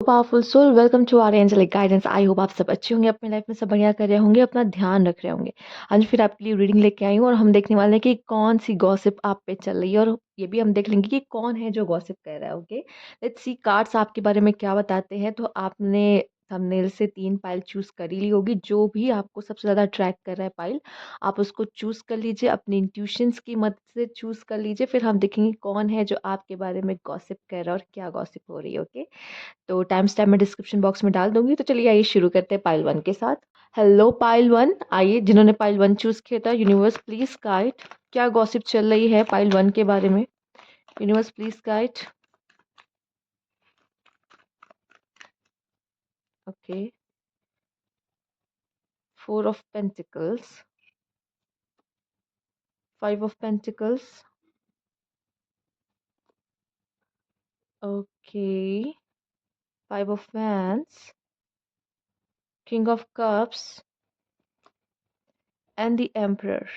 Powerful soul, welcome to our angelic guidance. I hope आप सब अच्छे होंगे, अपनी लाइफ में सब बढ़िया कर रहे होंगे, अपना ध्यान रख रहे होंगे। आज फिर आपके लिए रीडिंग लेके आई हूँ और हम देखने वाले हैं कि कौन सी गॉसिप आप पे चल रही है, और ये भी हम देख लेंगे कि कौन है जो गॉसिप कर रहा है। ओके, लेट्स सी कार्ड्स आपके बारे में क्या बताते हैं। तो आपने थंबनेल से 3 पाइल चूज कर ही ली होगी। जो भी आपको सबसे ज्यादा अट्रैक्ट कर रहा है पाइल, आप उसको चूज कर लीजिए, अपनी इंट्यूशंस की मदद से चूज कर लीजिए। फिर हम देखेंगे कौन है जो आपके बारे में गॉसिप कर रहा है और क्या गॉसिप हो रही है। ओके, तो टाइम स्टैम्प मैं डिस्क्रिप्शन बॉक्स में डाल दूंगी। तो चलिए आइए शुरू करते हैं पाइल वन के साथ। हेलो पाइल वन, आइए जिन्होंने पाइल वन चूज किया था, यूनिवर्स प्लीज गाइड, क्या गॉसिप चल रही है पाइल वन के बारे में। Universe please guide. Okay, 4 of pentacles, 5 of pentacles, okay, 5 of wands, king of cups and the emperor.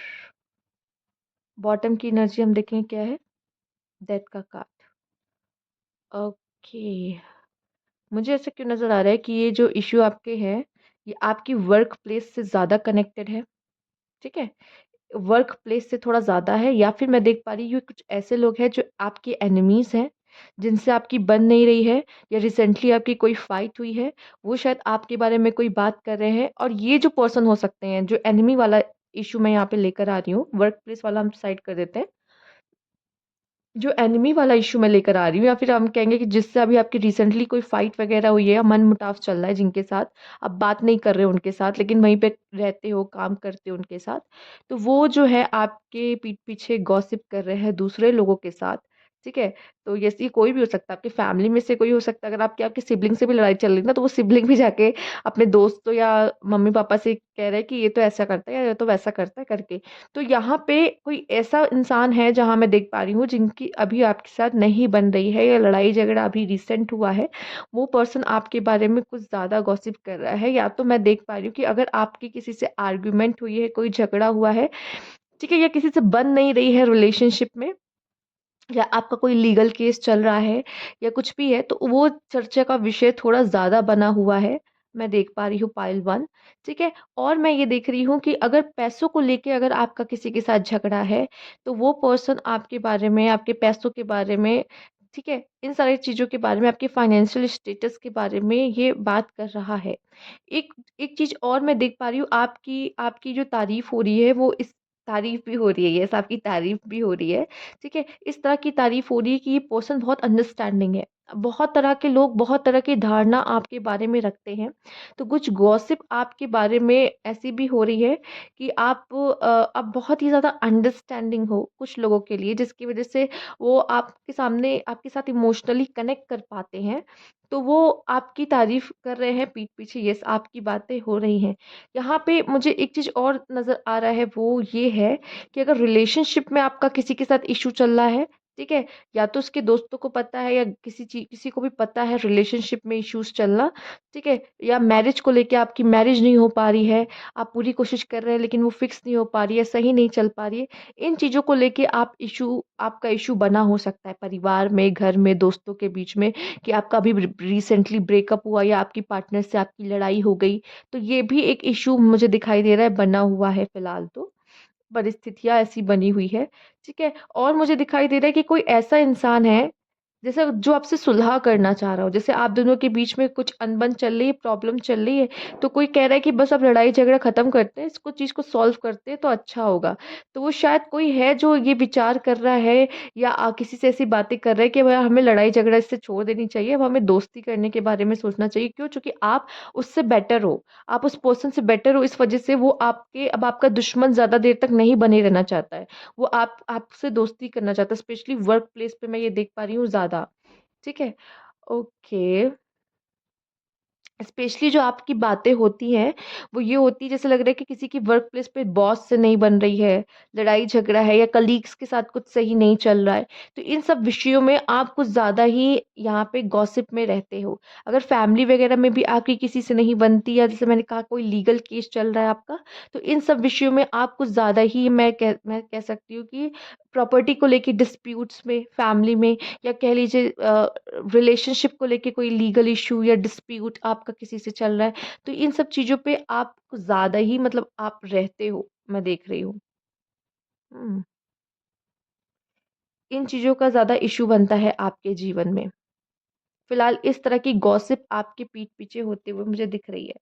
Bottom की एनर्जी हम देखेंगे क्या है, डेथ का कार्ड। ओके, मुझे ऐसा क्यों नजर आ रहा है कि ये जो इश्यू आपके है, ये आपकी वर्क प्लेस से ज्यादा कनेक्टेड है। ठीक है, वर्क प्लेस से थोड़ा ज्यादा है, या फिर मैं देख पा रही हूँ कुछ ऐसे लोग हैं जो आपके एनिमीज हैं, जिनसे आपकी बन नहीं रही है, या रिसेंटली आपकी कोई फाइट हुई है। वो शायद आपके बारे में कोई बात कर रहे हैं, और ये जो पर्सन हो सकते हैं जो एनिमी वाला इशू मैं यहाँ पे लेकर आ रही हूँ, वर्क प्लेस वाला हम साइड कर देते हैं। जो एनिमी वाला इशू मैं लेकर आ रही हूँ, या फिर हम कहेंगे कि जिससे अभी आपकी रिसेंटली कोई फाइट वगैरह हुई है या मन मुटाव चल रहा है, जिनके साथ आप बात नहीं कर रहे हो उनके साथ, लेकिन वहीं पे रहते हो, काम करते हो उनके साथ, तो वो जो है आपके पीठ पीछे गॉसिप कर रहे हैं दूसरे लोगों के साथ। ठीक है, तो ये कोई भी हो सकता है, आपकी फैमिली में से कोई हो सकता है। अगर आपके आपके सिबलिंग से भी लड़ाई चल रही है ना, तो वो सिबलिंग भी जाके अपने दोस्तों या मम्मी पापा से कह रहे हैं कि ये तो ऐसा करता है या ये तो वैसा करता है करके। तो यहाँ पे कोई ऐसा इंसान है जहाँ मैं देख पा रही हूँ जिनकी अभी आपके साथ नहीं बन रही है, या लड़ाई झगड़ा अभी रिसेंट हुआ है। वो पर्सन आपके बारे में कुछ ज्यादा गॉसिप कर रहा है, या तो मैं देख पा रही हूँ कि अगर आपकी किसी से आर्ग्यूमेंट हुई है, कोई झगड़ा हुआ है, ठीक है, या किसी से बन नहीं रही है रिलेशनशिप में, या आपका कोई लीगल केस चल रहा है, या कुछ भी है, तो वो चर्चा का विषय थोड़ा ज्यादा बना हुआ है। मैं देख पा रही हूँ पाइल वन। ठीक है, और मैं ये देख रही हूँ कि अगर पैसों को लेके अगर आपका किसी के साथ झगड़ा है, तो वो पर्सन आपके बारे में, आपके पैसों के बारे में, ठीक है, इन सारी चीजों के बारे में, आपके फाइनेंशियल स्टेटस के बारे में ये बात कर रहा है। एक एक चीज और मैं देख पा रही हूँ, आपकी आपकी जो तारीफ हो रही है, वो इस तारीफ भी हो रही है, यस, आपकी तारीफ भी हो रही है। ठीक है, इस तरह की तारीफ हो रही है कि ये पर्सन बहुत अंडरस्टैंडिंग है। बहुत तरह के लोग बहुत तरह की धारणा आपके बारे में रखते हैं। तो कुछ गॉसिप आपके बारे में ऐसी भी हो रही है कि आप बहुत ही ज़्यादा अंडरस्टैंडिंग हो कुछ लोगों के लिए, जिसकी वजह से वो आपके सामने आपके साथ इमोशनली कनेक्ट कर पाते हैं। तो वो आपकी तारीफ कर रहे हैं पीठ पीछे, यस, आपकी बातें हो रही हैं। यहाँ पे मुझे एक चीज़ और नज़र आ रहा है, वो ये है कि अगर रिलेशनशिप में आपका किसी के साथ इशू चल रहा है, ठीक है, या तो उसके दोस्तों को पता है, या किसी को भी पता है रिलेशनशिप में इश्यूज चलना, ठीक है, या मैरिज को लेके आपकी मैरिज नहीं हो पा रही है, आप पूरी कोशिश कर रहे हैं लेकिन वो फिक्स नहीं हो पा रही है, सही नहीं चल पा रही है। इन चीज़ों को लेके आपका इशू बना हो सकता है, परिवार में, घर में, दोस्तों के बीच में, कि आपका अभी रिसेंटली ब्रेकअप हुआ, या आपकी पार्टनर से आपकी लड़ाई हो गई। तो ये भी एक इशू मुझे दिखाई दे रहा है, बना हुआ है फिलहाल तो, परिस्थितियाँ ऐसी बनी हुई है। ठीक है, और मुझे दिखाई दे रहा है कि कोई ऐसा इंसान है जैसे जो आपसे सुलह करना चाह रहा हो, जैसे आप दोनों के बीच में कुछ अनबन चल रही है, प्रॉब्लम चल रही है, तो कोई कह रहा है कि बस अब लड़ाई झगड़ा खत्म करते हैं, इसको चीज को सॉल्व करते हैं तो अच्छा होगा। तो वो शायद कोई है जो ये विचार कर रहा है, या किसी से ऐसी बातें कर रहा है कि भाई हमें लड़ाई झगड़ा इससे छोड़ देनी चाहिए, अब हमें दोस्ती करने के बारे में सोचना चाहिए। क्यों? क्योंकि आप उससे बेटर हो, आप उस पर्सन से बेटर हो, इस वजह से वो अब आपका दुश्मन ज्यादा देर तक नहीं बने रहना चाहता है। वो आपसे दोस्ती करना चाहता है, स्पेशली वर्क प्लेस पे मैं ये देख पा रही हूँ ज्यादा। ठीक है, ओके, स्पेशली जो आपकी बातें होती हैं, वो ये होती है जैसे लग रहा है कि किसी की वर्क प्लेस पे बॉस से नहीं बन रही है, लड़ाई झगड़ा है या कलीग्स के साथ कुछ सही नहीं चल रहा है। तो इन सब विषयों में आप कुछ ज़्यादा ही यहाँ पे गॉसिप में रहते हो। अगर फैमिली वगैरह में भी आपकी किसी से नहीं बनती या जैसे मैंने कहा कोई लीगल केस चल रहा है आपका, तो इन सब विषयों में आप कुछ ज़्यादा ही मैं कह सकती हूँ कि प्रॉपर्टी को लेके डिस्प्यूट्स में, फैमिली में या कह लीजिए रिलेशनशिप को लेके कोई लीगल इशू या डिस्प्यूट आपका किसी से चल रहा है, तो इन सब चीज़ों पे आप कुछ ज़्यादा ही मतलब आप रहते हो, मैं देख रही हूँ। हुँ, इन चीज़ों का ज़्यादा इश्यू बनता है आपके जीवन में। फिलहाल इस तरह की गॉसिप आपके पीठ पीछे होते हुए मुझे दिख रही है।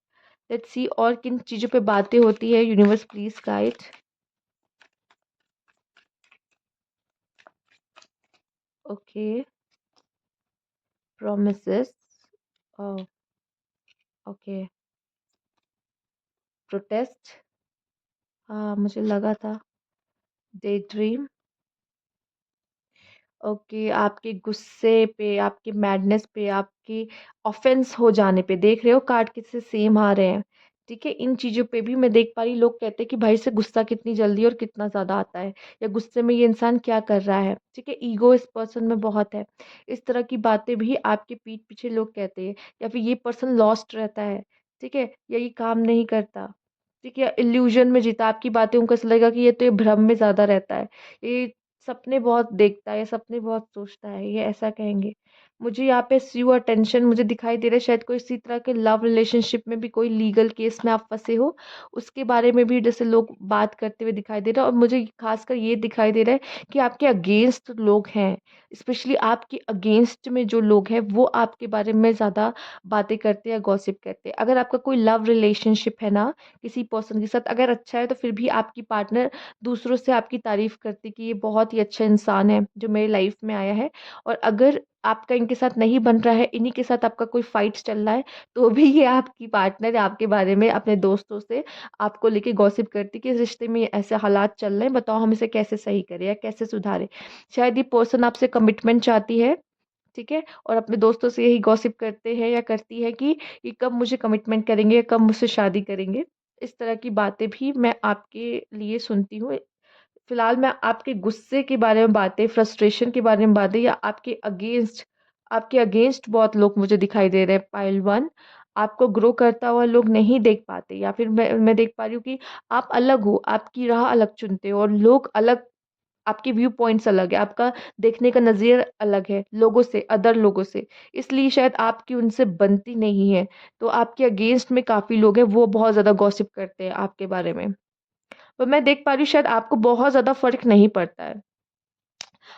लेट्स सी और किन चीज़ों पे बातें होती है, universe please guide. Okay, promises, oh! Okay, protest, हाँ, मुझे लगा था, डे ड्रीम, ओके, आपके गुस्से पे, आपकी मैडनेस पे, आपकी ऑफेंस हो जाने पे, देख रहे हो कार्ड कितने सेम आ रहे हैं, ठीक है? इन चीज़ों पे भी मैं देख पा रही लोग कहते हैं कि भाई से गुस्सा कितनी जल्दी और कितना ज़्यादा आता है या गुस्से में ये इंसान क्या कर रहा है, ठीक है? ईगो इस पर्सन में बहुत है। इस तरह की बातें भी आपके पीठ पीछे लोग कहते हैं या फिर ये पर्सन लॉस्ट रहता है, ठीक है? या ये काम नहीं करता, ठीक है? इल्यूज़न में जीता, आपकी बातें उनको ऐसा लगेगा कि ये तो ये भ्रम में ज़्यादा रहता है। ये सपने बहुत देखता है, सपने बहुत सोचता है, ये ऐसा कहेंगे। मुझे यहाँ पे सी अटेंशन मुझे दिखाई दे रहा है शायद कोई इसी तरह के लव रिलेशनशिप में भी कोई लीगल केस में आप फँसे हो, उसके बारे में भी जैसे लोग बात करते हुए दिखाई दे रहा है और मुझे ख़ासकर ये दिखाई दे रहा है कि आपके अगेंस्ट लोग हैं, स्पेशली आपके अगेंस्ट में जो लोग हैं, वो आपके बारे में ज़्यादा बातें करते हैं या गॉसिप करते हैं। अगर आपका कोई लव रिलेशनशिप है ना, किसी पर्सन के साथ अगर अच्छा है तो फिर भी आपकी पार्टनर दूसरों से आपकी तारीफ़ करती कि ये बहुत ही अच्छा इंसान है जो मेरी लाइफ में आया है और अगर आपका इनके साथ नहीं बन रहा है, इन्हीं के साथ आपका कोई फाइट्स चल रहा है, तो भी ये आपकी पार्टनर आपके बारे में अपने दोस्तों से आपको लेके गॉसिप करती कि इस रिश्ते में ऐसे हालात चल रहे हैं, बताओ हम इसे कैसे सही करें या कैसे सुधारें। शायद ये पर्सन आपसे कमिटमेंट चाहती है, ठीक है? और अपने दोस्तों से यही गॉसिप करते हैं या करती है कि ये कब मुझे कमिटमेंट करेंगे या कब मुझसे शादी करेंगे। इस तरह की बातें भी मैं आपके लिए सुनती हूँ। फिलहाल मैं आपके गुस्से के बारे में बातें, फ्रस्ट्रेशन के बारे में बातें या आपके अगेंस्ट बहुत लोग मुझे दिखाई दे रहे हैं पाइल 1 आपको ग्रो करता हुआ लोग नहीं देख पाते या फिर मैं देख पा रही हूँ कि आप अलग हो, आपकी राह अलग चुनते हो और लोग अलग आपके व्यू पॉइंट्स अलग है, आपका देखने का नज़रिया अलग है लोगों से, अदर लोगों से। इसलिए शायद आपकी उनसे बनती नहीं है। तो आपके अगेंस्ट में काफ़ी लोग हैं, वो बहुत ज़्यादा गॉसिप करते हैं आपके बारे में। पर मैं देख पा रही हूँ शायद आपको बहुत ज़्यादा फ़र्क नहीं पड़ता है।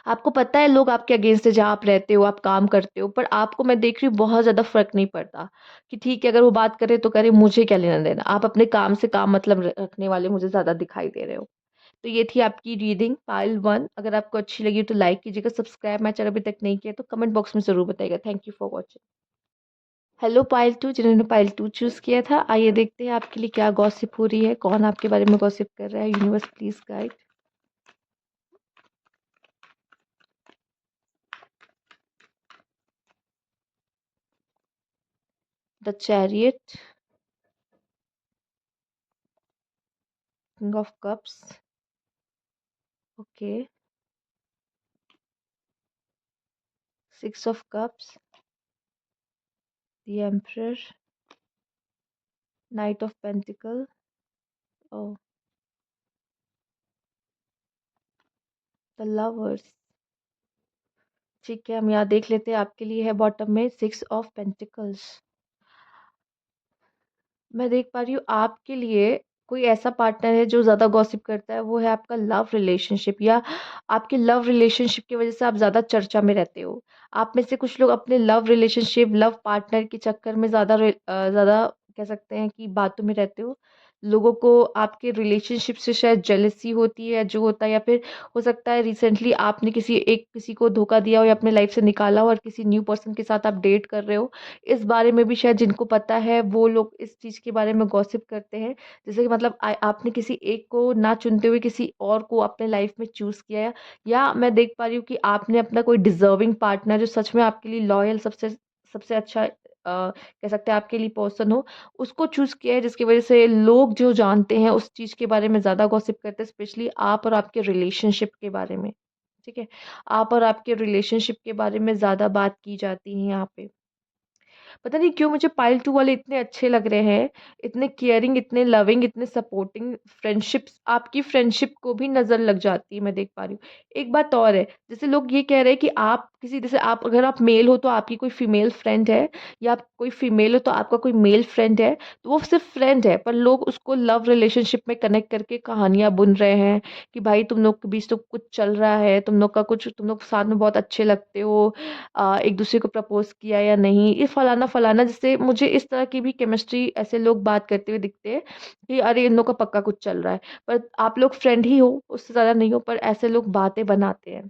आपको पता है लोग आपके अगेंस्ट है जहाँ आप रहते हो, आप काम करते हो, पर आपको मैं देख रही हूँ बहुत ज़्यादा फ़र्क नहीं पड़ता, कि ठीक है अगर वो बात करे तो करे मुझे क्या लेना-देना। आप अपने काम से काम मतलब र रखने वाले मुझे ज़्यादा दिखाई दे रहे हो। तो ये थी आपकी रीडिंग पाइल 1 अगर आपको अच्छी लगी तो लाइक कीजिएगा, सब्सक्राइब मेरा चैनल अभी तक नहीं किया तो कमेंट बॉक्स में ज़रूर बताइएगा। Thank you for watching. Hello pile 2 जिन्होंने पाइल 2 चूज़ किया था, आइए देखते हैं आपके लिए क्या गॉसिप हो रही है, कौन आपके बारे में गॉसिप कर रहा है, universe please guide. The chariot, king of cups, okay, 6 of cups, the emperor, night of pentacle, oh, the lovers. ठीक है, हम यहाँ देख लेते हैं आपके लिए है बॉटम में 6 ऑफ पेंटिकल्स। मैं देख पा रही हूँ आपके लिए कोई ऐसा पार्टनर है जो ज़्यादा गॉसिप करता है, वो है आपका लव रिलेशनशिप या आपके लव रिलेशनशिप की वज़ह से आप ज़्यादा चर्चा में रहते हो। आप में से कुछ लोग अपने लव रिलेशनशिप, लव पार्टनर के चक्कर में ज़्यादा कह सकते हैं कि बातों में रहते हो। लोगों को आपके रिलेशनशिप से शायद जेलसी होती है, जो होता है या फिर हो सकता है रिसेंटली आपने किसी को धोखा दिया हो या अपने लाइफ़ से निकाला हो और किसी न्यू पर्सन के साथ आप डेट कर रहे हो। इस बारे में भी शायद जिनको पता है वो लोग इस चीज़ के बारे में गॉसिप करते हैं। जैसे कि मतलब आपने किसी एक को ना चुनते हुए किसी और को अपने लाइफ में चूज़ किया है या मैं देख पा रही हूँ कि आपने अपना कोई डिज़र्विंग पार्टनर जो सच में आपके लिए लॉयल सबसे सबसे अच्छा कह सकते हैं आपके लिए पर्सन हो, उसको चूज़ किया है, जिसकी वज़ह से लोग जो जानते हैं उस चीज़ के बारे में ज़्यादा गॉसिप करते हैं, स्पेशली आप और आपके रिलेशनशिप के बारे में, ठीक है? आप और आपके रिलेशनशिप के बारे में ज़्यादा बात की जाती है यहाँ पे। पता नहीं क्यों मुझे पायल 2 वाले इतने अच्छे लग रहे हैं, इतने केयरिंग, इतने लविंग, इतने सपोर्टिंग। फ्रेंडशिप्स, आपकी फ्रेंडशिप को भी नज़र लग जाती है, मैं देख पा रही हूँ। एक बात और है, जैसे लोग ये कह रहे हैं कि आप किसी, जैसे आप, अगर आप मेल हो तो आपकी कोई फीमेल फ्रेंड है, या आप कोई फीमेल हो तो आपका कोई मेल फ्रेंड है, तो वो सिर्फ फ्रेंड है, पर लोग उसको लव रिलेशनशिप में कनेक्ट करके कहानियाँ बुन रहे हैं कि भाई तुम लोग के बीच तो कुछ चल रहा है, तुम लोग का कुछ, तुम लोग साथ में बहुत अच्छे लगते हो, एक दूसरे को प्रपोज किया या नहीं, ये फलाना फलाना। जिससे मुझे इस तरह की भी केमिस्ट्री, ऐसे लोग बात करते हुए दिखते हैं कि अरे इन लोग का पक्का कुछ चल रहा है, पर आप लोग फ्रेंड ही हो, उससे ज़्यादा नहीं हो, पर ऐसे लोग बातें बनाते हैं,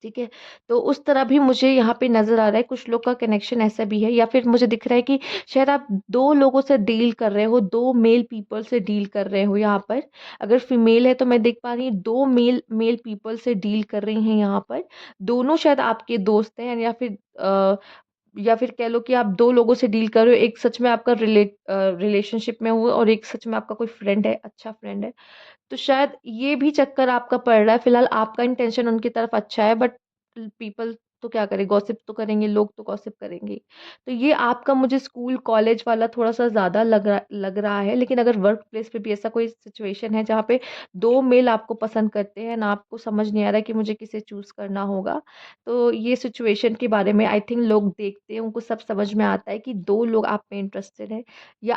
ठीक है? तो उस तरह भी मुझे यहाँ पे नज़र आ रहा है, कुछ लोग का कनेक्शन ऐसा भी है, या फिर मुझे दिख रहा है कि शायद आप 2 लोगों से डील कर रहे हो, 2 मेल पीपल से डील कर रहे हो यहाँ पर। अगर फीमेल है तो मैं देख पा रही हूँ 2 मेल मेल पीपल से डील कर रही हैं यहाँ पर। दोनों शायद आपके दोस्त हैं, या फिर कह लो कि आप 2 लोगों से डील कर रहे हो, एक सच में आपका रिलेशनशिप में हो और एक सच में आपका कोई फ्रेंड है, अच्छा फ्रेंड है। तो शायद ये भी चक्कर आपका पड़ रहा है। फिलहाल आपका इंटेंशन उनकी तरफ अच्छा है, बट पीपल तो क्या करे, गॉसिप तो करेंगे, लोग तो गॉसिप करेंगे ही। तो ये आपका मुझे स्कूल कॉलेज वाला थोड़ा सा ज्यादा लग रहा है। लेकिन अगर वर्क प्लेस पे भी ऐसा कोई सिचुएशन है जहाँ पे 2 मेल आपको पसंद करते हैं ना, आपको समझ नहीं आ रहा है कि मुझे किसे चूज करना होगा, तो ये सिचुएशन के बारे में आई थिंक लोग देखते हैं, उनको सब समझ में आता है कि 2 लोग आप में इंटरेस्टेड है, या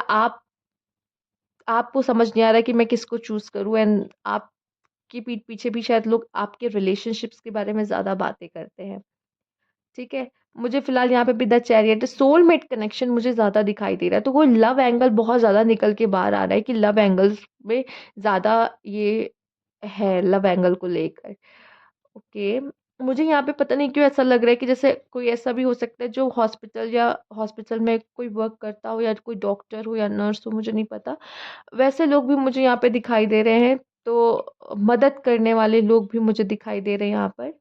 आपको समझ नहीं आ रहा है कि मैं किसको चूज करूं, एंड आपकी पीठ पीछे भी शायद लोग आपके रिलेशनशिप्स के बारे में ज्यादा बातें करते हैं, ठीक है? मुझे फिलहाल यहाँ पे भी द चैरियट सोलमेट कनेक्शन मुझे ज्यादा दिखाई दे रहा है, तो वो लव एंगल बहुत ज्यादा निकल के बाहर आ रहा है कि लव एंगल्स में ज्यादा ये है, लव एंगल को लेकर। ओके, मुझे यहाँ पे पता नहीं क्यों ऐसा लग रहा है कि जैसे कोई ऐसा भी हो सकता है जो हॉस्पिटल में कोई वर्क करता हो, या कोई डॉक्टर हो या नर्स हो, मुझे नहीं पता। वैसे लोग भी मुझे यहाँ पे दिखाई दे रहे हैं, तो मदद करने वाले लोग भी मुझे दिखाई दे रहे हैं यहाँ पर।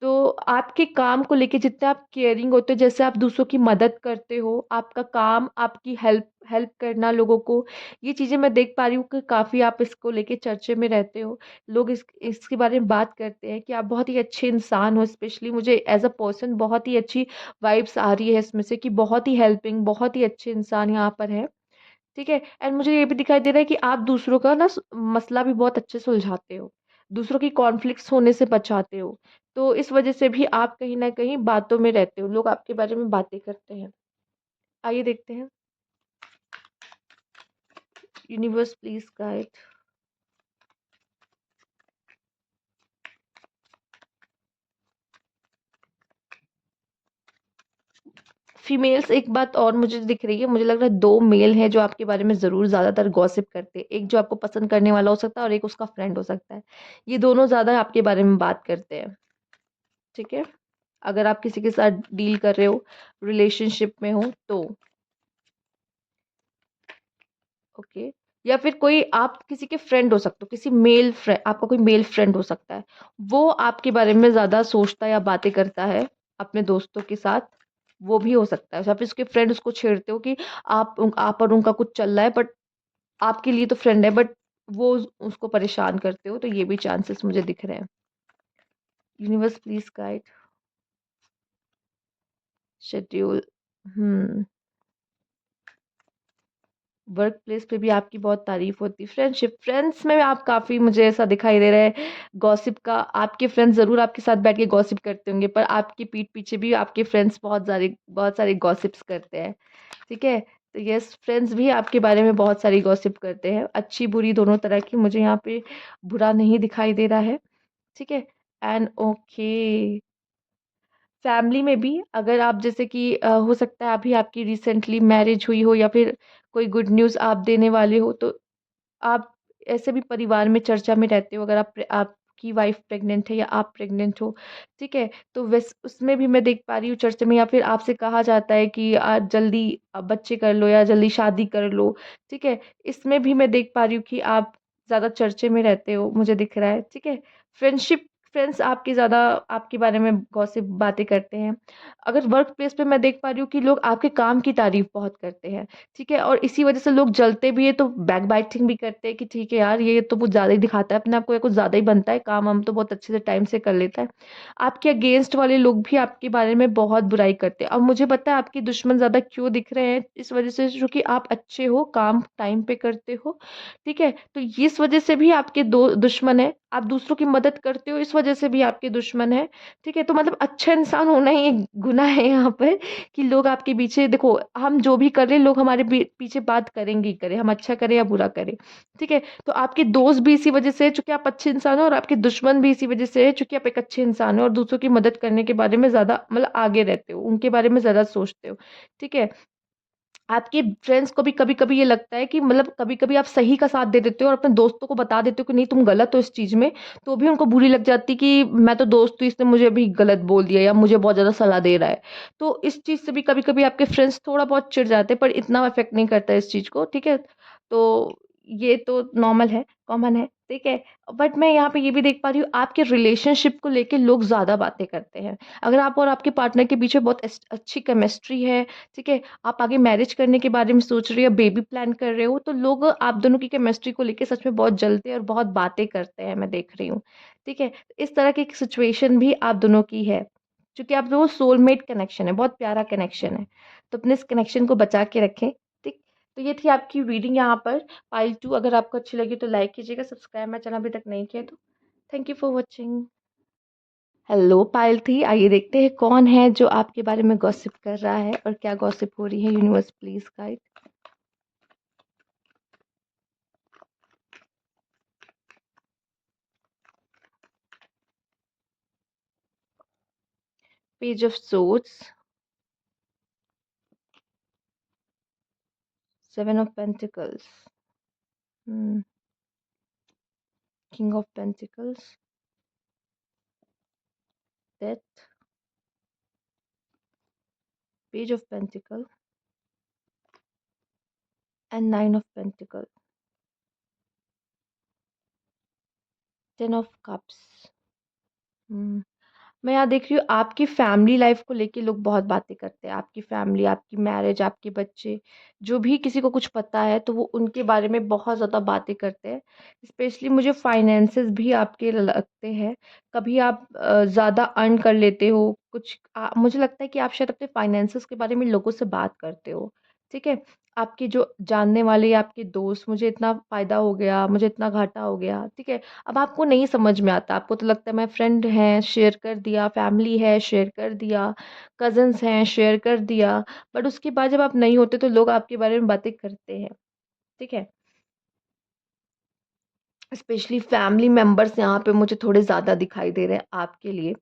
तो आपके काम को लेके जितने आप केयरिंग होते हो, जैसे आप दूसरों की मदद करते हो, आपका काम, आपकी हेल्प हेल्प करना लोगों को, ये चीज़ें मैं देख पा रही हूँ कि काफ़ी आप इसको लेके चर्चे में रहते हो। लोग इसके बारे में बात करते हैं कि आप बहुत ही अच्छे इंसान हो, स्पेशली मुझे एज़ अ पर्सन बहुत ही अच्छी वाइब्स आ रही है इसमें से कि बहुत ही हेल्पिंग, बहुत ही अच्छे इंसान यहाँ पर है। ठीक है? एंड मुझे ये भी दिखाई दे रहा है कि आप दूसरों का ना मसला भी बहुत अच्छे सुलझाते हो। दूसरों की कॉन्फ्लिक्ट्स होने से बचाते हो। तो इस वजह से भी आप कहीं न कहीं बातों में रहते हो। लोग आपके बारे में बातें करते हैं। आइए देखते हैं। Universe please guide. फीमेल्स, एक बात और मुझे दिख रही है, मुझे लग रहा है 2 मेल हैं जो आपके बारे में ज़रूर ज़्यादातर गॉसिप करते हैं। एक जो आपको पसंद करने वाला हो सकता है, और एक उसका फ्रेंड हो सकता है। ये दोनों ज़्यादा आपके बारे में बात करते हैं। ठीक है? अगर आप किसी के साथ डील कर रहे हो, रिलेशनशिप में हो तो। ओके, या फिर कोई आप किसी के फ्रेंड हो सकते हो, किसी मेल फ्रेंड, आपका कोई मेल फ्रेंड हो सकता है, वो आपके बारे में ज्यादा सोचता है या बातें करता है अपने दोस्तों के साथ, वो भी हो सकता है। या फिर उसके फ्रेंड उसको छेड़ते हो कि आप और उनका कुछ चल रहा है, बट आपके लिए तो फ्रेंड है, बट वो उसको परेशान करते हो, तो ये भी चांसेस मुझे दिख रहे हैं। Universe please guide. Schedule. Hmm. Work place पे भी आपकी बहुत तारीफ होती। फ्रेंडशिप, फ्रेंड्स में आप काफ़ी, मुझे ऐसा दिखाई दे रहा है, गॉसिप का, आपके फ्रेंड्स ज़रूर आपके साथ बैठ के गॉसिप करते होंगे, पर आपकी पीठ पीछे भी आपके फ्रेंड्स बहुत सारे गॉसिप्स करते हैं, ठीक है? तो यस, फ्रेंड्स भी आपके बारे में बहुत सारी गॉसिप करते हैं, अच्छी बुरी दोनों तरह की। मुझे यहाँ पे बुरा नहीं दिखाई दे रहा है, ठीक है? एंड ओके, फैमिली में भी अगर आप, जैसे कि हो सकता है अभी आपकी रिसेंटली मैरिज हुई हो, या फिर कोई गुड न्यूज़ आप देने वाले हो, तो आप ऐसे भी परिवार में चर्चा में रहते हो, अगर आपकी वाइफ प्रेग्नेंट है या आप प्रेग्नेंट हो, ठीक है? तो वैस उसमें भी मैं देख पा रही हूँ चर्चा में, या फिर आपसे कहा जाता है कि जल्दी बच्चे कर लो या जल्दी शादी कर लो, ठीक है? इसमें भी मैं देख पा रही हूँ कि आप ज़्यादा चर्चे में रहते हो, मुझे दिख रहा है, ठीक है? फ्रेंडशिप फ्रेंड्स आपके ज़्यादा आपके बारे में गॉसिप बातें करते हैं। अगर वर्क प्लेस पे मैं देख पा रही हूँ कि लोग आपके काम की तारीफ़ बहुत करते हैं, ठीक है? और इसी वज़ह से लोग जलते भी हैं, तो बैकबाइटिंग भी करते हैं कि ठीक है यार, ये तो कुछ ज़्यादा ही दिखाता है अपने आप को, या कुछ ज़्यादा ही बनता है, काम-वाम तो बहुत अच्छे से टाइम से कर लेता है। आपके अगेंस्ट वाले लोग भी आपके बारे में बहुत बुराई करते हैं। अब मुझे पता है आपके दुश्मन ज़्यादा क्यों दिख रहे हैं, इस वज़ह से क्योंकि आप अच्छे हो, काम टाइम पे करते हो, ठीक है? तो इस वज़ह से भी आपके दो दुश्मन हैं। आप दूसरों की मदद करते हो, इस वज़ह से भी आपके दुश्मन हैं, ठीक है? तो मतलब अच्छा इंसान होना ही एक गुनाह है यहाँ पर, कि लोग आपके पीछे देखो, हम जो भी कर रहे हैं, लोग हमारे पीछे बात करेंगे ही करें, हम अच्छा करें या बुरा करें, ठीक है? तो आपके दोस्त भी इसी वज़ह से हैं चूँकि आप अच्छे इंसान हो, और आपके दुश्मन भी इसी वज़ह से हैं चूँकि आप एक अच्छे इंसान हो और दूसरों की मदद करने के बारे में ज़्यादा मतलब आगे रहते हो, उनके बारे में ज़्यादा सोचते हो, ठीक है? आपके फ्रेंड्स को भी कभी-कभी ये लगता है कि मतलब कभी-कभी आप सही का साथ दे देते हो और अपने दोस्तों को बता देते हो कि नहीं तुम गलत हो इस चीज़ में, तो भी उनको बुरी लग जाती कि मैं तो दोस्त हूँ, इसने मुझे अभी गलत बोल दिया या मुझे बहुत ज़्यादा सलाह दे रहा है। तो इस चीज़ से भी कभी-कभी आपके फ्रेंड्स थोड़ा बहुत चिढ़ जाते हैं, पर इतना इफ़ेक्ट नहीं करता है इस चीज़ को, ठीक है? तो ये तो नॉर्मल है, कॉमन है, ठीक है? बट मैं यहाँ पे ये भी देख पा रही हूँ आपके रिलेशनशिप को लेके लोग ज़्यादा बातें करते हैं। अगर आप और आपके पार्टनर के बीच में बहुत अच्छी केमिस्ट्री है, ठीक है? आप आगे मैरिज करने के बारे में सोच रहे हो, बेबी प्लान कर रहे हो, तो लोग आप दोनों की केमिस्ट्री को लेके सच में बहुत जलते हैं और बहुत बातें करते हैं, मैं देख रही हूँ, ठीक है? इस तरह की एक सिचुएशन भी आप दोनों की है, क्योंकि आप दोनों सोलमेट कनेक्शन है, बहुत प्यारा कनेक्शन है। तो अपने इस कनेक्शन को बचा के रखें, ठीक? तो ये थी आपकी रीडिंग यहाँ पर, पाइल 2। अगर आपको अच्छी लगी तो लाइक कीजिएगा, सब्सक्राइब मेरा चैनल अभी तक नहीं किया है तो। Thank you for watching. Hello Payal थी, आइए देखते हैं कौन है जो आपके बारे में गॉसिप कर रहा है और क्या गॉसिप हो रही है। Universe please guide. Page of swords, 7 of pentacles, king of pentacles, death, page of pentacle and 9 of pentacle, 10 of cups. मैं यहाँ देख रही हूँ आपकी फैमिली लाइफ को लेके लोग बहुत बातें करते हैं। आपकी फैमिली, आपकी मैरिज, आपके बच्चे, जो भी किसी को कुछ पता है तो वो उनके बारे में बहुत ज़्यादा बातें करते हैं। स्पेशली मुझे फाइनेंसेस भी आपके लगते हैं। कभी आप ज़्यादा अर्न कर लेते हो, कुछ मुझे लगता है कि आप शायद अपने फाइनेंसेस के बारे में लोगों से बात करते हो, ठीक है? आपके जो जानने वाले या आपके दोस्त, मुझे इतना फ़ायदा हो गया, मुझे इतना घाटा हो गया, ठीक है? अब आपको नहीं समझ में आता, आपको तो लगता है मैं फ्रेंड हैं, शेयर कर दिया, फैमिली है, शेयर कर दिया, कज़िन्स हैं, शेयर कर दिया, बट उसके बाद जब आप नहीं होते तो लोग आपके बारे में बातें करते हैं, ठीक है? स्पेशली फैमिली मेंबर्स यहाँ पे मुझे थोड़े ज़्यादा दिखाई दे रहे हैं आपके लिए।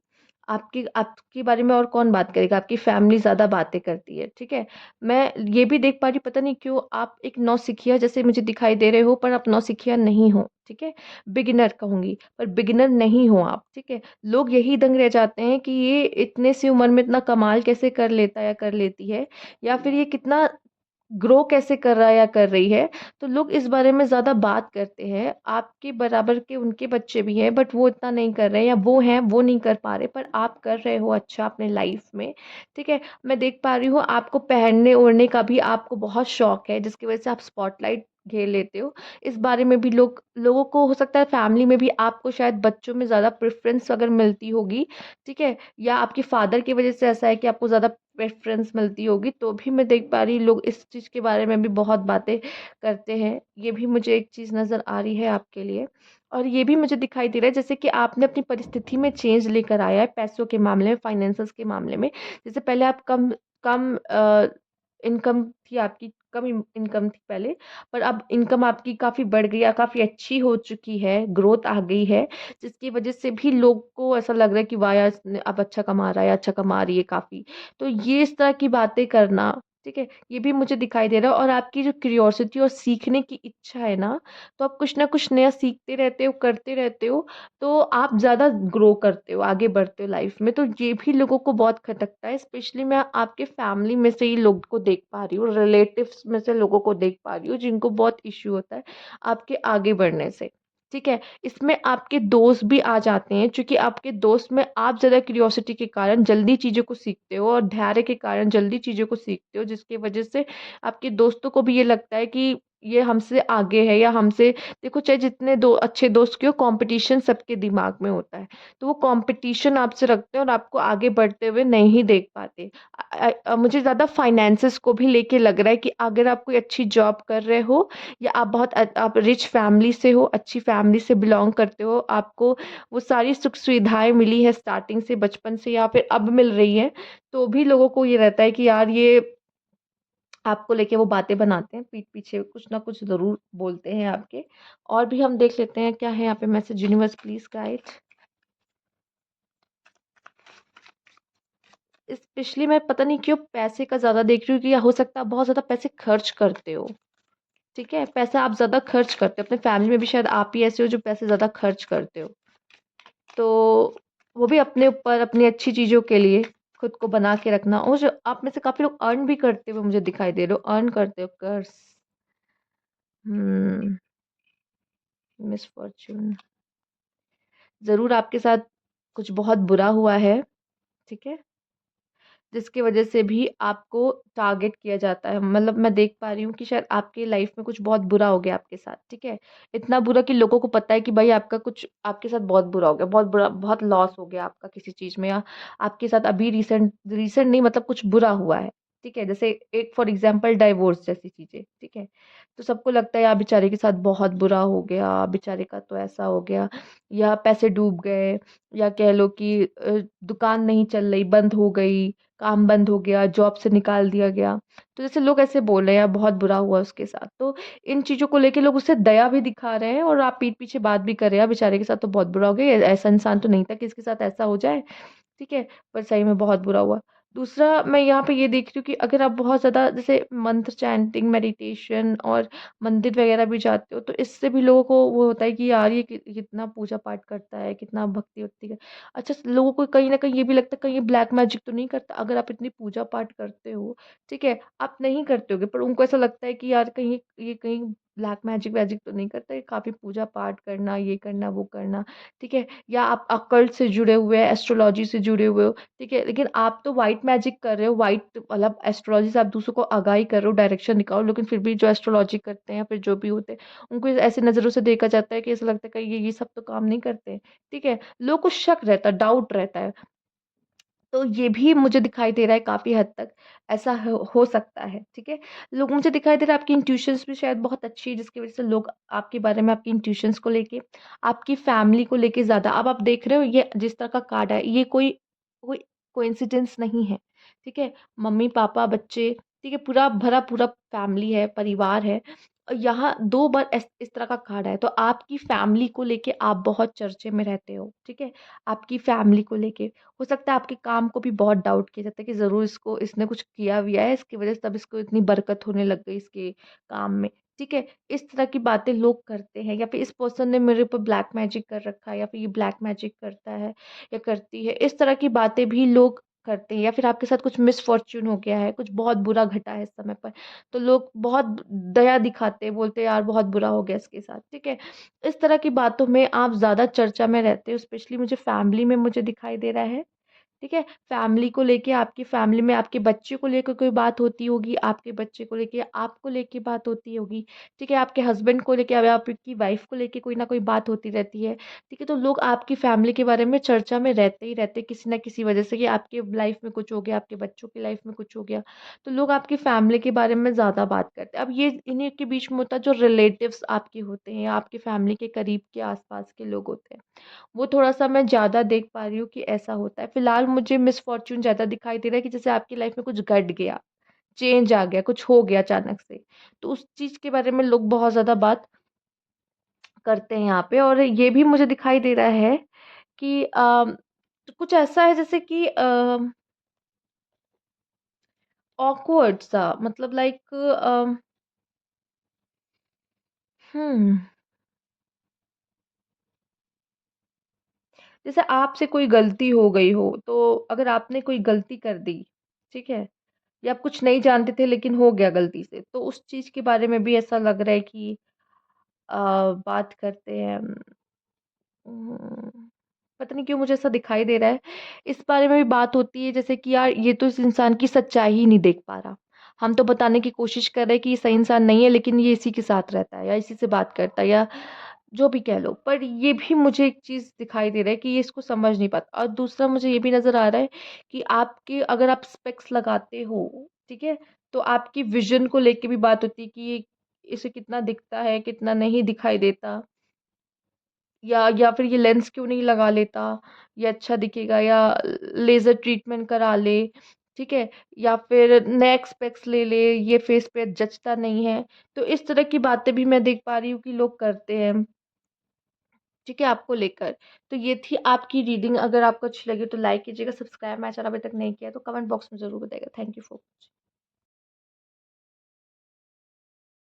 आपके आपके बारे में और कौन बात करेगा? आपकी फैमिली ज़्यादा बातें करती है, ठीक है? मैं ये भी देख पा रही हूँ, पता नहीं क्यों आप एक नौसिखिया जैसे मुझे दिखाई दे रहे हो, पर आप नौसिखिया नहीं हो, ठीक है? बिगिनर कहूँगी, पर बिगिनर नहीं हो आप, ठीक है? लोग यही दंग रह जाते हैं कि ये इतने सी उम्र में इतना कमाल कैसे कर लेता है या कर लेती है, या फिर ये कितना ग्रो कैसे कर रहा है या कर रही है। तो लोग इस बारे में ज़्यादा बात करते हैं। आपके बराबर के उनके बच्चे भी हैं, बट वो इतना नहीं कर रहे हैं, या वो हैं वो नहीं कर पा रहे, पर आप कर रहे हो अच्छा अपने लाइफ में, ठीक है? मैं देख पा रही हूँ आपको पहनने ओढ़ने का भी आपको बहुत शौक है, जिसकी वजह से आप स्पॉटलाइट घेर लेते हो। इस बारे में भी लोगों को हो सकता है फैमिली में भी आपको शायद बच्चों में ज़्यादा प्रेफ़रेंस अगर मिलती होगी, ठीक है? या आपके फादर की वजह से ऐसा है कि आपको ज़्यादा प्रेफ़रेंस मिलती होगी, तो भी मैं देख पा रही लोग इस चीज़ के बारे में भी बहुत बातें करते हैं। ये भी मुझे एक चीज़ नज़र आ रही है आपके लिए, और ये भी मुझे दिखाई दे रहा है जैसे कि आपने अपनी परिस्थिति में चेंज लेकर आया है पैसों के मामले में, फाइनेंसेस के मामले में। जैसे पहले आप कम कम इनकम थी आपकी, कम इनकम थी पहले, पर अब इनकम आपकी काफ़ी बढ़ गई है, काफ़ी अच्छी हो चुकी है, ग्रोथ आ गई है, जिसकी वजह से भी लोग को ऐसा लग रहा है कि वाह यार इसने अब अच्छा कमा रहा है, अच्छा कमा रही है काफ़ी। तो ये इस तरह की बातें करना, ठीक है? ये भी मुझे दिखाई दे रहा है, और आपकी जो क्यूरियोसिटी और सीखने की इच्छा है ना, तो आप कुछ ना कुछ नया सीखते रहते हो, करते रहते हो, तो आप ज़्यादा ग्रो करते हो, आगे बढ़ते हो लाइफ में। तो ये भी लोगों को बहुत खटकता है, स्पेशली मैं आपके फैमिली में से ही लोग को देख पा रही हूँ, रिलेटिव्स में से लोगों को देख पा रही हूँ, जिनको बहुत इश्यू होता है आपके आगे बढ़ने से। ठीक है? इसमें आपके दोस्त भी आ जाते हैं, चूँकि आपके दोस्त में आप ज़्यादा क्यूरियोसिटी के कारण जल्दी चीज़ों को सीखते हो और धैर्य के कारण जल्दी चीज़ों को सीखते हो, जिसकी वजह से आपके दोस्तों को भी ये लगता है कि ये हमसे आगे है या हमसे, देखो चाहे जितने दो अच्छे दोस्त क्यों, कॉम्पिटिशन सबके दिमाग में होता है। तो वो कॉम्पिटिशन आपसे रखते हैं और आपको आगे बढ़ते हुए नहीं देख पाते। मुझे ज़्यादा फाइनेंसेस को भी लेके लग रहा है कि अगर आप कोई अच्छी जॉब कर रहे हो या आप आप रिच फैमिली से हो, अच्छी फैमिली से बिलॉन्ग करते हो, आपको वो सारी सुख सुविधाएँ मिली है स्टार्टिंग से, बचपन से या फिर अब मिल रही हैं, तो भी लोगों को ये रहता है कि यार ये आपको लेके वो बातें बनाते हैं, पीठ पीछे कुछ ना कुछ ज़रूर बोलते हैं आपके। और भी हम देख लेते हैं क्या है यहाँ पे message, universe please guide. Specially मैं पता नहीं क्यों पैसे का ज़्यादा देख रही हूँ कि हो सकता है आप बहुत ज़्यादा पैसे खर्च करते हो। ठीक है? पैसा आप ज़्यादा खर्च करते हो, अपने फैमिली में भी शायद आप ही ऐसे हो जो पैसे ज़्यादा खर्च करते हो। तो वो भी अपने ऊपर, अपनी अच्छी चीज़ों के लिए खुद को बना के रखना, और जो आप में से काफ़ी लोग अर्न भी करते हुए मुझे दिखाई दे रहे हो, अर्न करते हो, कर्स। हुँ, मिसफॉर्च्यून। ज़रूर आपके साथ कुछ बहुत बुरा हुआ है, ठीक है? जिसकी वजह से भी आपको टारगेट किया जाता है। मतलब मैं देख पा रही हूँ कि शायद आपकी लाइफ में कुछ बहुत बुरा हो गया आपके साथ, ठीक है? इतना बुरा कि लोगों को पता है कि भाई आपका कुछ आपके साथ बहुत बुरा हो गया, बहुत बुरा, बहुत लॉस हो गया आपका किसी चीज़ में, या आपके साथ अभी रिसेंट रिसेंट नहीं, मतलब कुछ बुरा हुआ है, ठीक है? जैसे एक फॉर एग्ज़ाम्पल डाइवोर्स जैसी चीज़ें, ठीक है? तो सबको लगता है यार बेचारे के साथ बहुत बुरा हो गया, बेचारे का तो ऐसा हो गया, या पैसे डूब गए, या कह लो कि दुकान नहीं चल रही, बंद हो गई, काम बंद हो गया, जॉब से निकाल दिया गया। तो जैसे लोग ऐसे बोल रहे हैं, यार बहुत बुरा हुआ उसके साथ। तो इन चीज़ों को लेके लोग उसे दया भी दिखा रहे हैं और आप पीठ पीछे बात भी कर रहे हैं, यार बेचारे के साथ तो बहुत बुरा हो गया, ये ऐसा इंसान तो नहीं था कि इसके साथ ऐसा हो जाए। ठीक है? पर सही में बहुत बुरा हुआ। दूसरा मैं यहाँ पे ये देख रही हूँ कि अगर आप बहुत ज़्यादा जैसे मंत्र चैंटिंग, मेडिटेशन और मंदिर वगैरह भी जाते हो, तो इससे भी लोगों को वो होता है कि यार ये कितना पूजा-पाठ करता है, कितना भक्ति-वक्ति अच्छा, लोगों को कहीं न कहीं ये भी लगता है कहीं ये ब्लैक मैजिक तो नहीं करता? अगर आप इतनी पूजा-पाठ करते हो, ठीक है? आप नहीं करते होगे, पर उनको ऐसा लगता है कि यार कहीं ये कहीं ब्लैक मैजिक वैजिक तो नहीं करता, ये काफ़ी पूजा-पाठ करना, ये करना, वो करना, ठीक है? या आप अकल्ट से जुड़े हुए हैं, एस्ट्रोलॉजी से जुड़े हुए हो, ठीक है? लेकिन आप तो व्हाइट मैजिक कर रहे हो, व्हाइट मतलब एस्ट्रोलॉजी से आप दूसरों को आगाही कर रहे हो, डायरेक्शन दिखा रहे हो, लेकिन फिर भी जो एस्ट्रोलॉजी करते हैं या फिर जो भी होते हैं, उनको ऐसी नज़रों से देखा जाता है कि ऐसा लगता है कहीं ये सब तो काम नहीं करते, ठीक है? लोगों को शक रहता है, डाउट रहता है। तो ये भी मुझे दिखाई दे रहा है काफ़ी हद तक ऐसा हो सकता है, ठीक है? लोग मुझे दिखाई दे रहा है आपकी इंट्यूशंस भी शायद बहुत अच्छी है, जिसकी वज़ह से लोग आपके बारे में, आपकी इंट्यूशंस को लेके, आपकी फैमिली को लेके ज़्यादा, अब आप देख रहे हो ये जिस तरह का कार्ड है, ये कोई कोई कोइंसिडेंस नहीं है, ठीक है? मम्मी-पापा, बच्चे, ठीक है? पूरा भरा पूरा फैमिली है, परिवार है। यहाँ 2 बार इस तरह का कार्ड आया, तो आपकी फैमिली को लेके आप बहुत चर्चे में रहते हो, ठीक है? आपकी फैमिली को लेके। हो सकता है आपके काम को भी बहुत डाउट किया जाता है कि ज़रूर इसको इसने कुछ किया-विया है, इसकी वज़ह से तब इसको इतनी बरकत होने लग गई इसके काम में, ठीक है? इस तरह की बातें लोग करते हैं, या फिर इस पर्सन ने मेरे ऊपर ब्लैक मैजिक कर रखा है, या फिर ये ब्लैक मैजिक करता है या करती है। इस तरह की बातें भी लोग करते हैं, या फिर आपके साथ कुछ मिसफॉर्च्यून हो गया है, कुछ बहुत बुरा घटा है इस समय पर, तो लोग बहुत दया दिखाते हैं, बोलते हैं यार बहुत बुरा हो गया इसके साथ, ठीक है? इस तरह की बातों में आप ज़्यादा चर्चा में रहते हो, स्पेशली मुझे फैमिली में मुझे दिखाई दे रहा है। ठीक है? फैमिली को लेके, आपकी फैमिली में आपके बच्चे को लेकर कोई बात होती होगी, आपके बच्चे को लेके आपको लेके बात होती होगी, ठीक है? आपके हस्बैंड को लेके या आपकी वाइफ़ को लेके कोई ना कोई बात होती रहती है, ठीक है? तो लोग आपकी फैमिली के बारे में चर्चा में रहते ही रहते हैं किसी न किसी वजह से, कि आपके लाइफ़ में कुछ हो गया, आपके बच्चों की लाइफ़ में कुछ हो गया, तो लोग आपकी फैमिली के बारे में ज़्यादा बात करते हैं। अब ये इन्हीं के बीच में होता है जो रिलेटिव्स आपके होते हैं या आपकी फैमिली के करीब के आस-पास के लोग होते हैं। वो थोड़ा-सा मैं ज़्यादा देख पा रही हूँ कि ऐसा होता है। फिलहाल मुझे मिसफॉर्च्यून ज़्यादा दिखाई दे रहा है कि जैसे आपकी लाइफ़ में कुछ घट गया, चेंज आ गया, कुछ हो गया अचानक से। तो उस चीज़ के बारे में लोग बहुत ज़्यादा बात करते हैं यहाँ पे, और ये भी मुझे दिखाई दे रहा है कि कुछ ऐसा है जैसे कि ऑकवर्ड सा, मतलब लाइक हुँ, जैसे आपसे कोई गलती हो गई हो, तो अगर आपने कोई गलती कर दी, ठीक है? या आप कुछ नहीं जानते थे लेकिन हो गया गलती से, तो उस चीज़ के बारे में भी ऐसा लग रहा है कि बात करते हैं। पता नहीं क्यों मुझे ऐसा दिखाई दे रहा है, इस बारे में भी बात होती है जैसे कि यार ये तो इस इंसान की सच्चाई ही नहीं देख पा रहा। हम तो बताने की कोशिश कर रहे हैं कि ये सही इंसान नहीं है, लेकिन ये इसी के साथ रहता है या इसी से बात करता है या जो भी कह लो। पर ये भी मुझे एक चीज दिखाई दे रहा है कि ये इसको समझ नहीं पाता। और दूसरा मुझे ये भी नजर आ रहा है कि आपके अगर आप स्पेक्स लगाते हो, ठीक है, तो आपकी विजन को लेके भी बात होती है कि ये इसे कितना दिखता है कितना नहीं दिखाई देता, या फिर ये लेंस क्यों नहीं लगा लेता, ये अच्छा दिखेगा, या लेजर ट्रीटमेंट करा ले, ठीक है, या फिर नेक स्पेक्स ले ले, ये फेस पे जचता नहीं है। तो इस तरह की बातें भी मैं देख पा रही हूँ कि लोग करते हैं, ठीक है, आपको लेकर। तो ये थी आपकी रीडिंग। अगर आपको अच्छी लगी तो लाइक कीजिएगा, सब्सक्राइब मेरा चैनल अभी तक नहीं किया तो कमेंट बॉक्स में जरूर बताइएगा। Thank you for